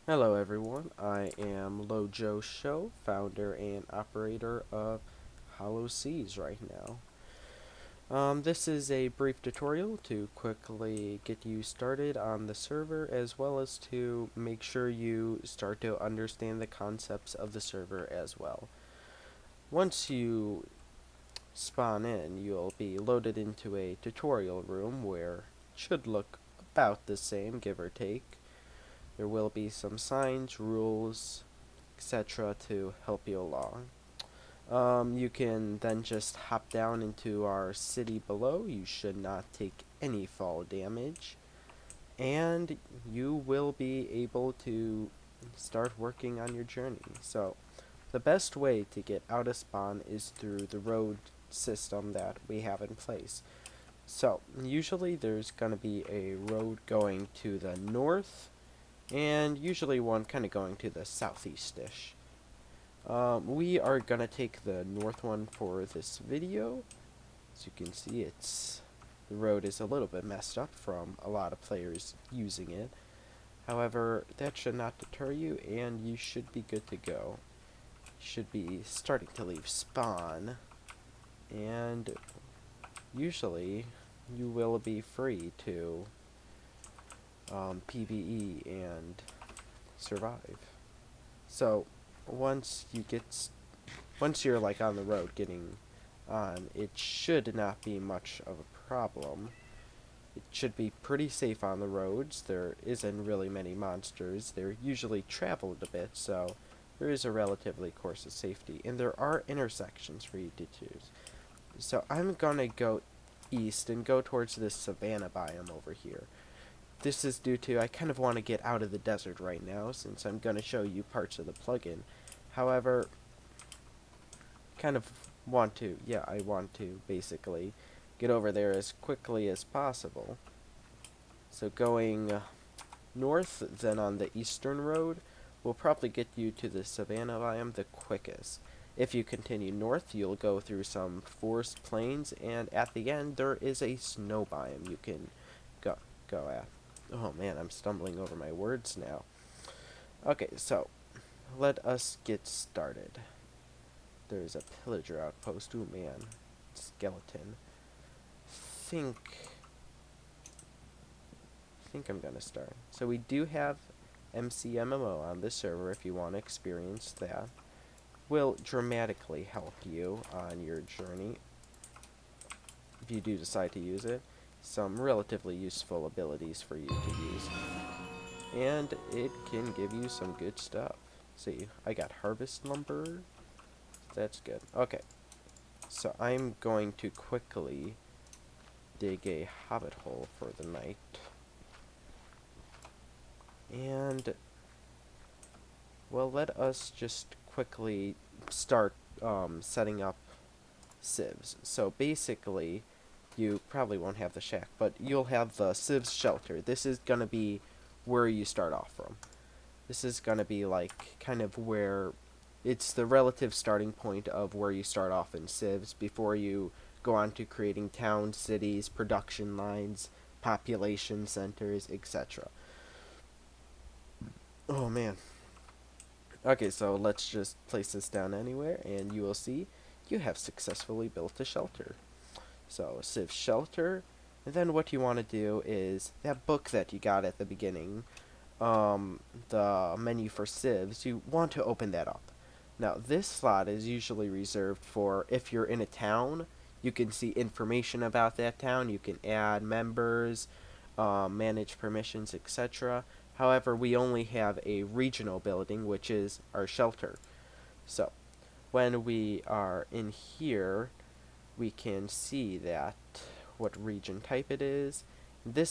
Hello everyone, I am Lojo Show, founder and operator of HollowSeas right now. This is a brief tutorial to quickly get you started on the server as well as to make sure you start to understand the concepts of the server as well. Once you spawn in, you'll be loaded into a tutorial room where it should look about the same, give or take. There will be some signs, rules, etc. to help you along. You can then just hop down into our city below. You should not take any fall damage. And you will be able to start working on your journey. So, the best way to get out of spawn is through the road system that we have in place. So, usually there's going to be a road going to the north, and usually one kind of going to the southeast-ish. We are going to take the north one for this video. As you can see, the road is a little bit messed up from a lot of players using it. However, that should not deter you, and you should be good to go. You should be starting to leave spawn, and usually you will be free to PvE and survive. So, once you get once you're like on the road getting on, it should not be much of a problem. It should be pretty safe on the roads. There isn't really many monsters. They're usually traveled a bit, so there is a relatively course of safety. And there are intersections for you to choose. So I'm gonna go east and go towards this savanna biome over here. This is due to I kind of want to get out of the desert right now since I'm gonna show you parts of the plugin. However, kind of I want to basically get over there as quickly as possible. So going north, then on the eastern road, will probably get you to the savanna biome the quickest. If you continue north, you'll go through some forest plains, and at the end, there is a snow biome you can go at. Oh man, I'm stumbling over my words now. Okay, so let us get started. There's a pillager outpost. Ooh man, skeleton. Think think I'm gonna start. So we do have MCMMO on this server if you want to experience that. Will dramatically help you on your journey if you do decide to use it. Some relatively useful abilities for you to use. And it can give you some good stuff. See, I got harvest lumber. That's good. Okay. So I'm going to quickly dig a hobbit hole for the night. And, well, let us just quickly start setting up civs. So basically, you probably won't have the shack, but you'll have the civs shelter. This is going to be where you start off from. This is going to be like kind of where it's the relative starting point of where you start off in civs before you go on to creating towns, cities, production lines, population centers, etc. Oh man. Okay, so let's just place this down anywhere, and you will see you have successfully built a shelter. So, Civ Shelter, and then what you want to do is that book that you got at the beginning, the menu for Civs, you want to open that up. Now, this slot is usually reserved for if you're in a town, you can see information about that town, you can add members, manage permissions, etc. However, we only have a regional building, which is our shelter. So, when we are in here, we can see that what region type it is. The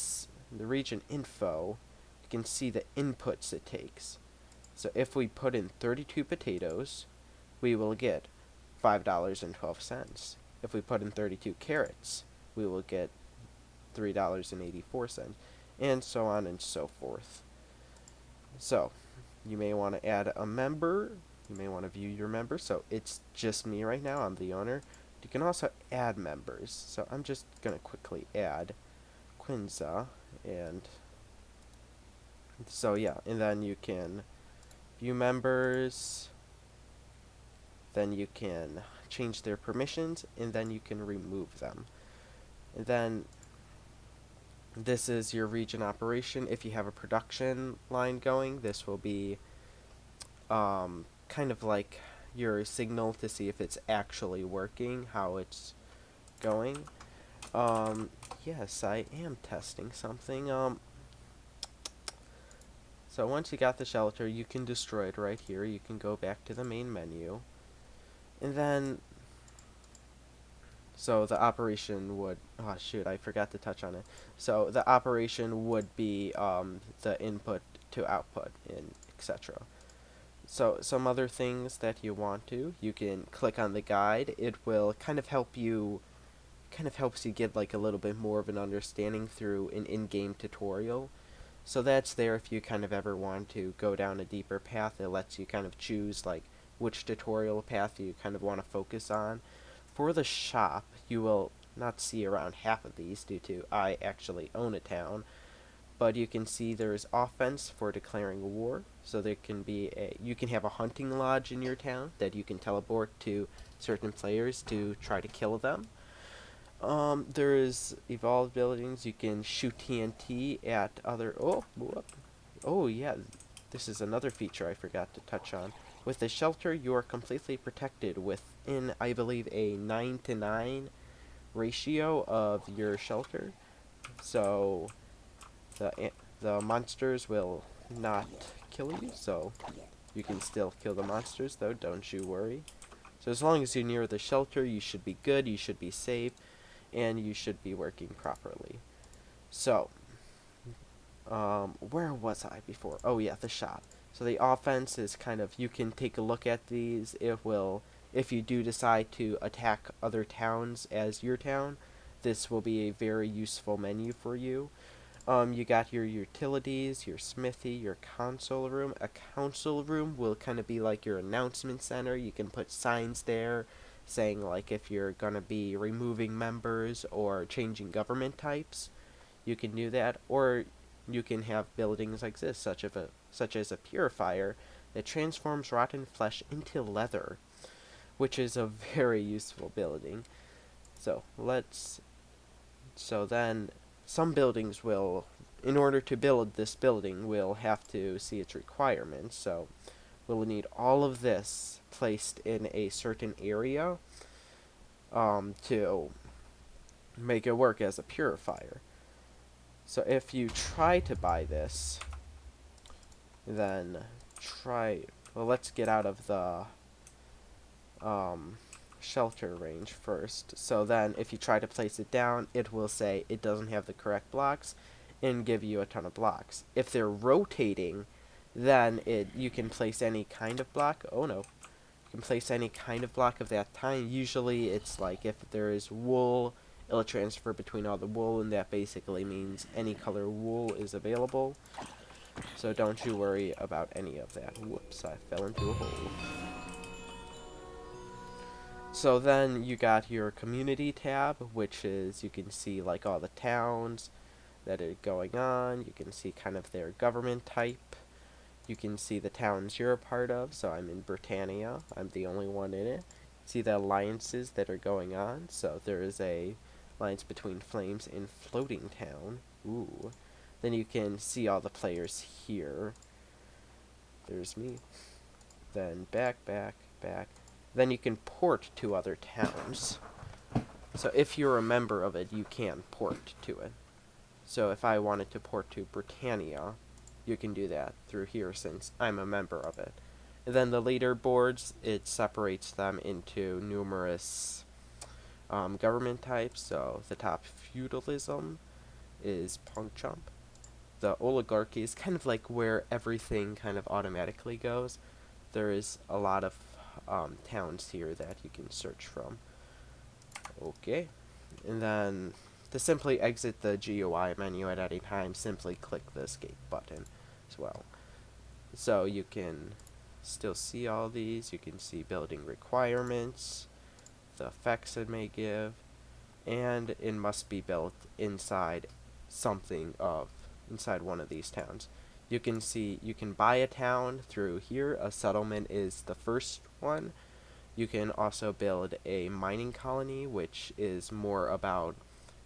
region info, you can see the inputs it takes. So if we put in 32 potatoes, we will get $5.12. If we put in 32 carrots, we will get $3.84, and so on and so forth. So, you may want to add a member. You may want to view your members. So it's just me right now. I'm the owner. You can also add members. So I'm just going to quickly add Quinza, and So yeah, and then you can view members, then you can change their permissions, and then you can remove them. And then this is your region operation. If you have a production line going, this will be kind of like your signal to see if it's actually working, how it's going. Um, yes, I am testing something. So once you got the shelter, you can destroy it right here. You can go back to the main menu. And then, so the operation would, oh shoot, I forgot to touch on it. So the operation would be the input to output and etc. So some other things that you want to, you can click on the guide. It will kind of help you, kind of helps you get like a little bit more of an understanding through an in-game tutorial. So that's there if you kind of ever want to go down a deeper path. It lets you kind of choose like which tutorial path you kind of want to focus on. For the shop, you will not see around half of these due to I actually own a town, but you can see there's offense for declaring war. So there can be you can have a hunting lodge in your town that you can teleport to certain players to try to kill them. There is evolved buildings. You can shoot TNT at other. Oh, whoop. Oh yeah. This is another feature I forgot to touch on. With the shelter, you are completely protected within, I believe, a 9-to-9 ratio of your shelter. So the monsters will not kill you. So you can still kill the monsters, though. Don't you worry. So as long as you're near the shelter, you should be good. You should be safe, and you should be working properly. So, where was I before? Oh yeah, the shop. So the offense is kind of, you can take a look at these. It will, if you do decide to attack other towns as your town, this will be a very useful menu for you. You got your utilities, your smithy, your console room. A console room will kind of be like your announcement center. You can put signs there saying like if you're gonna be removing members or changing government types, you can do that. Or you can have buildings like this, such as a purifier that transforms rotten flesh into leather, which is a very useful building. So then some buildings will, in order to build this building, we'll have to see its requirements. So we'll need all of this placed in a certain area to make it work as a purifier. So if you try to buy this, then well, let's get out of the um, shelter range first. So then if you try to place it down, it will say it doesn't have the correct blocks and give you a ton of blocks. If they're rotating, then you can place any kind of block. Oh no. You can place any kind of block of that kind. Usually it's like if there is wool, it'll transfer between all the wool, and that basically means any color wool is available. So don't you worry about any of that. Whoops, I fell into a hole. So then you got your community tab, which is, you can see like all the towns that are going on. You can see kind of their government type. You can see the towns you're a part of. So I'm in Britannia. I'm the only one in it. See the alliances that are going on. So there is a alliance between Flames and Floating Town. Ooh. Then you can see all the players here. There's me. Then back, back, back. Then you can port to other towns. So if you're a member of it, you can port to it. So if I wanted to port to Britannia, you can do that through here since I'm a member of it. And then the leaderboards, it separates them into numerous government types. So the top feudalism is punk chump. The oligarchy is kind of like where everything kind of automatically goes. There is a lot of towns here that you can search from. Okay, and then to simply exit the GUI menu at any time, simply click the escape button as well. So you can still see all these. You can see building requirements, the effects it may give, and it must be built inside inside one of these towns. You can see you can buy a town through here. A settlement is the first one. You can also build a mining colony, which is more about,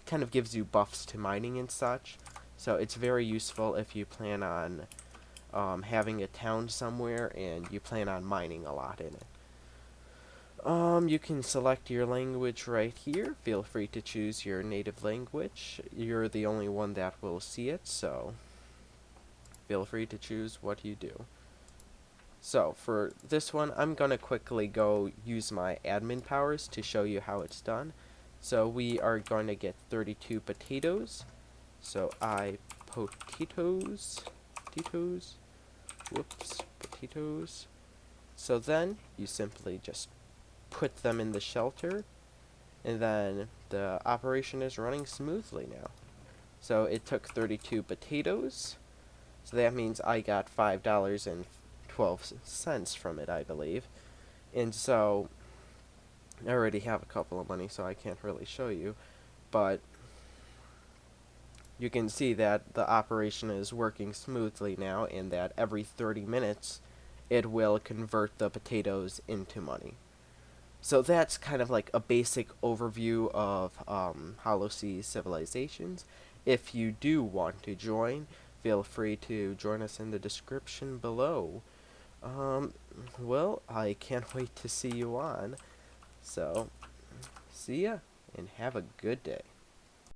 kind of gives you buffs to mining and such. So it's very useful if you plan on having a town somewhere and you plan on mining a lot in it. You can select your language right here. Feel free to choose your native language. You're the only one that will see it, so feel free to choose what you do. So for this one, I'm going to quickly go use my admin powers to show you how it's done. So we are going to get 32 potatoes. So potatoes, whoops, potatoes. So then you simply just put them in the shelter, and then the operation is running smoothly now. So it took 32 potatoes, so that means I got $5.12 from it, I believe. And so I already have a couple of money, so I can't really show you, but you can see that the operation is working smoothly now, and that every 30 minutes it will convert the potatoes into money. So that's kind of like a basic overview of HollowSeas civilizations. If you do want to join, feel free to join us in the description below. Um, well, I can't wait to see you on. So, see ya, and have a good day.